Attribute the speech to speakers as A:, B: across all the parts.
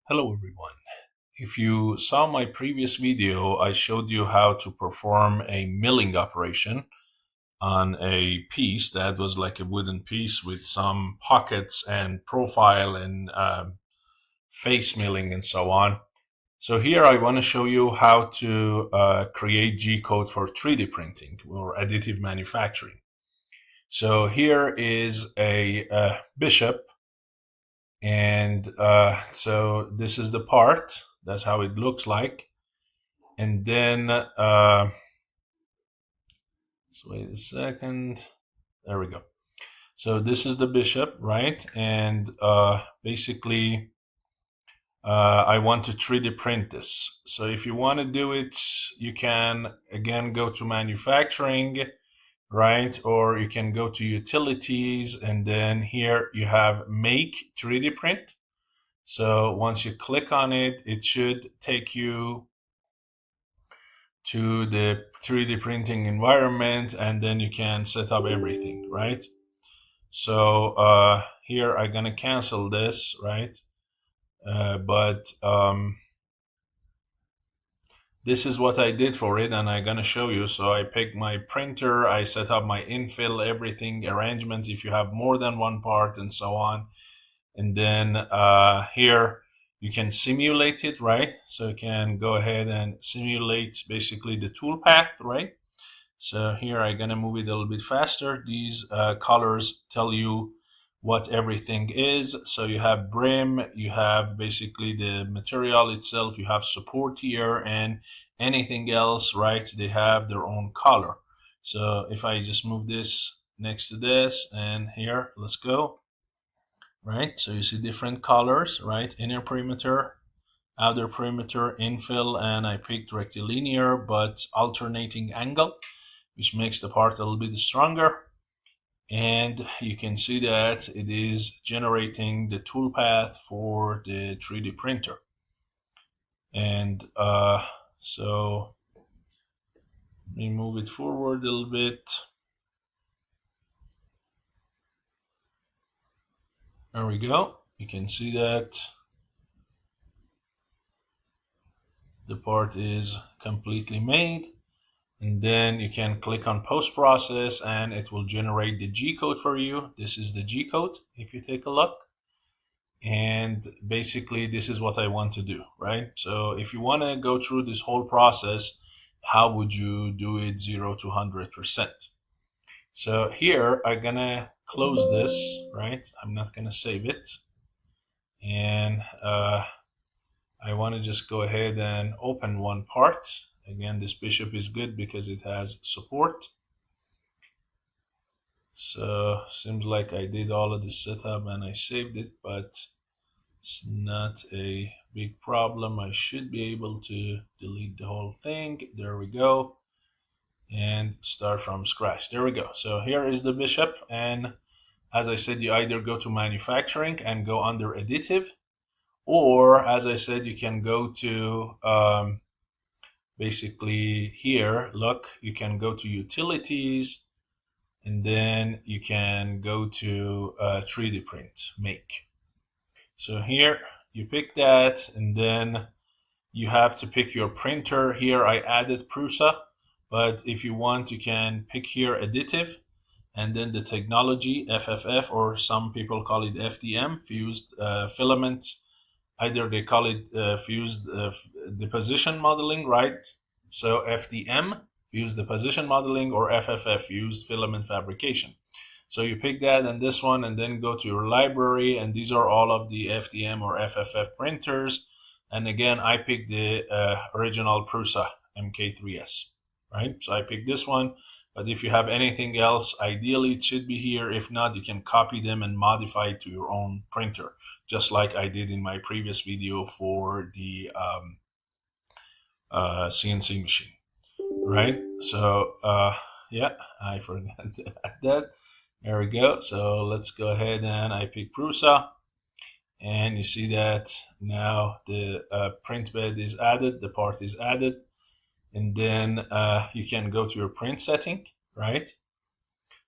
A: Hello everyone. If you saw my previous video, I showed you how to perform a milling operation on a piece that was like a wooden piece with some pockets and profile and face milling and so on. So here I want to show you how to create G-code for 3D printing or additive manufacturing. So here is a bishop. And so this is the part. That's how it looks like. And then, so wait a second. There we go. So this is the bishop, right? And basically, I want to 3D print this. So if you want to do it, you can again go to manufacturing, right? Or you can go to utilities, and then here you have make 3D print. So once you click on it, it should take you to the 3D printing environment, and then you can set up everything, right? So here I'm gonna cancel this, right? But this is what I did for it, and I'm gonna show you. So I picked my printer, I set up my infill, everything, arrangement if you have more than one part and so on. And then here you can simulate it, right? So you can go ahead and simulate basically the tool path, right? So here I'm gonna move it a little bit faster. These colors tell you what everything is. So you have brim, you have basically the material itself, you have support here, and anything else, right? They have their own color. So if I just move this next to this, and here, let's go. Right, so you see different colors, right? Inner perimeter, outer perimeter, infill, and I picked rectilinear but alternating angle, which makes the part a little bit stronger. And you can see that it is generating the toolpath for the 3D printer. And so let me move it forward a little bit. There we go. You can see that the part is completely made. And then you can click on post process and it will generate the G code for you. This is the G code if you take a look. And basically this is what I want to do, right? So if you want to go through this whole process, how would you do it 0 to 100%? So here I'm gonna close this, right? I'm not gonna save it. And I want to just go ahead and open one part. Again, this bishop is good because it has support. So seems like I did all of the setup and I saved it, but it's not a big problem. I should be able to delete the whole thing. There we go. And start from scratch. There we go. So here is the bishop. And as I said, you either go to manufacturing and go under additive, or as I said, you can go to basically here, look, you can go to utilities, and then you can go to 3D print, make. So here you pick that, and then you have to pick your printer. Here I added Prusa, but if you want, you can pick here additive, and then the technology, FFF, or some people call it FDM, fused filament. Either they call it fused deposition modeling, right? So FDM, fused deposition modeling, or FFF, fused filament fabrication. So you pick that and this one, and then go to your library, and these are all of the FDM or FFF printers. And again, I picked the original Prusa MK3S, right? So I picked this one, but if you have anything else, ideally it should be here. If not, you can copy them and modify it to your own printer, just like I did in my previous video for the CNC machine, right? So yeah, I forgot to add that. There we go. So let's go ahead and I pick Prusa, and you see that now the print bed is added, the part is added, and then you can go to your print setting, right?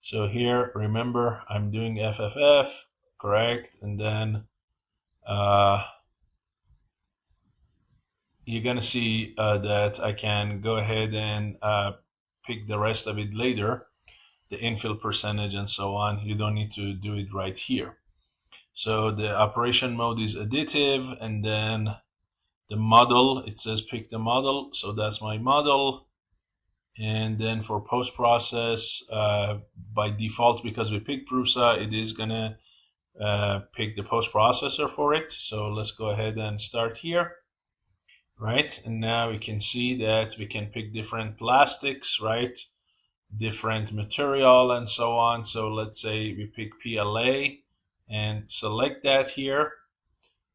A: So here, remember, I'm doing FFF, correct, and then you're gonna see that I can go ahead and pick the rest of it later, the infill percentage and so on. You don't need to do it right here. So the operation mode is additive, and then the model, it says pick the model, so that's my model. And then for post process, by default, because we picked Prusa, it is gonna pick the post processor for it. So let's go ahead and start here, right? And now we can see that we can pick different plastics, right? Different material and so on. So let's say we pick PLA and select that here,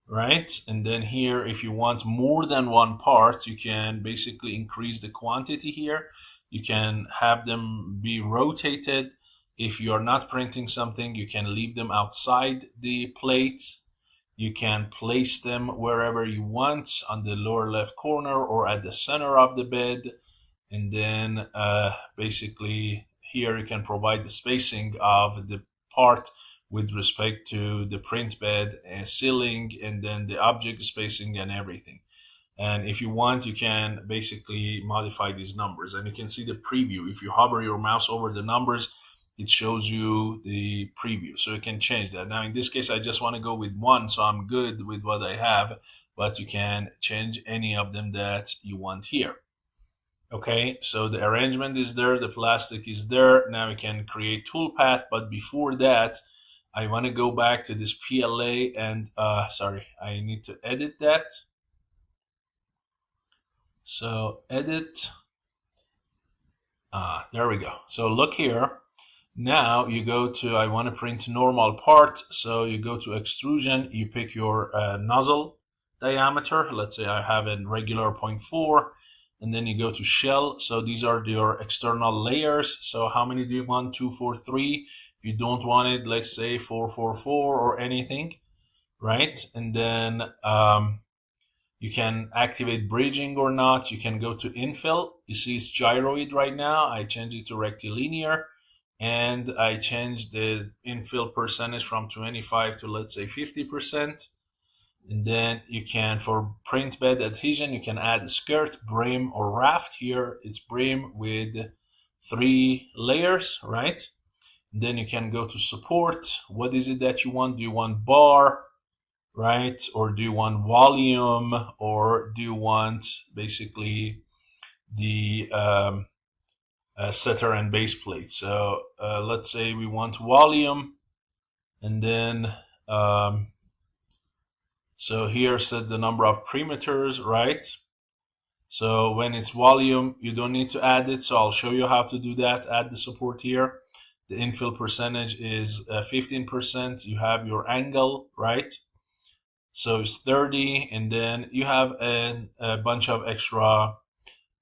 A: right? And then here, if you want more than one part, you can basically increase the quantity here. You can have them be rotated. If you're not printing something, you can leave them outside the plate. You can place them wherever you want, on the lower left corner or at the center of the bed. And then basically here you can provide the spacing of the part with respect to the print bed and ceiling, and then the object spacing and everything. And if you want, you can basically modify these numbers, and you can see the preview. If you hover your mouse over the numbers, it shows you the preview, so you can change that. Now in this case, I just want to go with one, so I'm good with what I have, but you can change any of them that you want here. Okay, so the arrangement is there, the plastic is there. Now we can create toolpath, but before that, I want to go back to this PLA and sorry, I need to edit that. So edit, there we go. So look here. Now you go to, I want to print normal part. So you go to extrusion, you pick your nozzle diameter. Let's say I have a regular 0.4. And then you go to shell. So these are your external layers. So how many do you want? 2, 4, 3. If you don't want it, let's say 4, 4, 4 or anything, right? And then you can activate bridging or not. You can go to infill. You see it's gyroid right now. I change it to rectilinear, and I changed the infill percentage from 25 to let's say 50%. And then you can, for print bed adhesion, you can add a skirt, brim, or raft. Here it's brim with 3 layers, right? And then you can go to support. What is it that you want? Do you want bar, right? Or do you want volume? Or do you want basically the setter and base plate? So let's say we want volume, and then so here set the number of perimeters, right? So when it's volume, you don't need to add it. So I'll show you how to do that. Add the support here. The infill percentage is 15%. You have your angle, right? So it's 30, and then you have a bunch of extra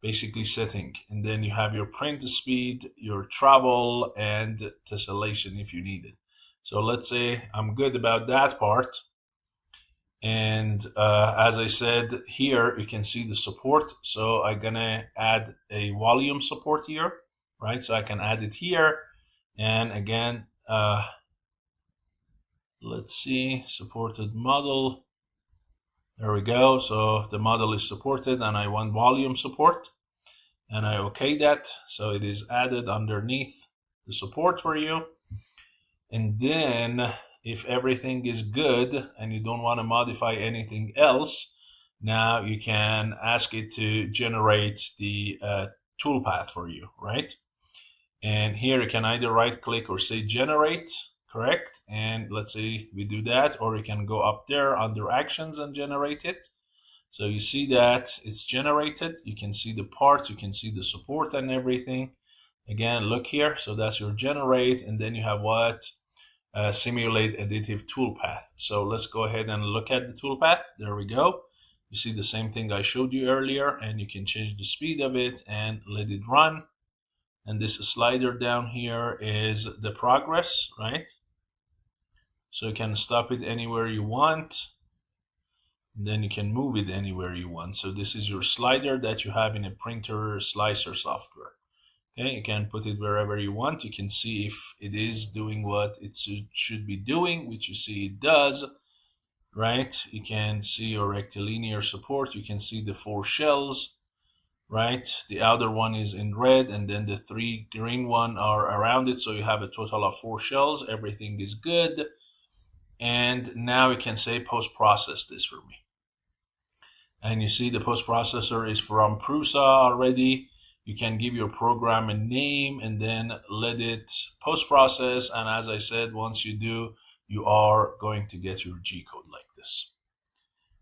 A: basically setting. And then you have your print speed, your travel, and tessellation if you need it. So let's say I'm good about that part. And as I said, here you can see the support. So I'm gonna add a volume support here, right? So I can add it here. And again, let's see, supported model. There we go. So the model is supported, and I want volume support, and I OK that. So it is added underneath the support for you. And then if everything is good and you don't want to modify anything else, now you can ask it to generate the toolpath for you, right? And here you can either right click or say generate, correct? And let's say we do that, or you can go up there under actions and generate it. So you see that it's generated. You can see the parts, you can see the support and everything. Again, look here. So that's your generate, and then you have what? Simulate additive toolpath. So let's go ahead and look at the toolpath. There we go. You see the same thing I showed you earlier, and you can change the speed of it and let it run. And this slider down here is the progress, right? So you can stop it anywhere you want. And then you can move it anywhere you want. So this is your slider that you have in a printer slicer software. Okay, you can put it wherever you want. You can see if it is doing what it should be doing, which you see it does, right? You can see your rectilinear support. You can see the 4 shells, right? The outer one is in red, and then the 3 green one are around it. So you have a total of 4 shells. Everything is good. And now we can say post-process this for me. And you see the post-processor is from Prusa already. You can give your program a name and then let it post-process. And as I said, once you do, you are going to get your G code like this.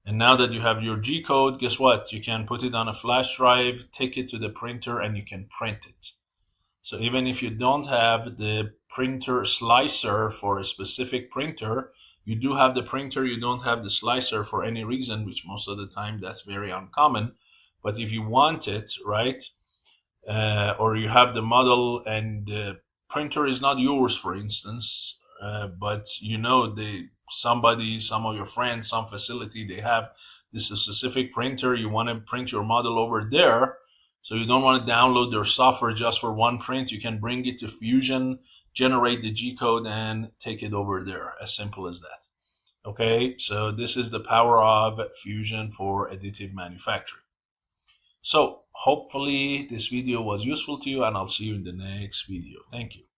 A: And now that you have your G code, guess what? You can put it on a flash drive, take it to the printer, and you can print it. So even if you don't have the printer slicer for a specific printer, you do have the printer, you don't have the slicer for any reason, which most of the time that's very uncommon. But if you want it, right, or you have the model and the printer is not yours, for instance, but you know some of your friends, some facility, they have this specific printer, you want to print your model over there, so you don't want to download their software just for one print, you can bring it to Fusion, generate the G code, and take it over there. As simple as that. Okay, so this is the power of Fusion for additive manufacturing. So hopefully this video was useful to you, and I'll see you in the next video. Thank you.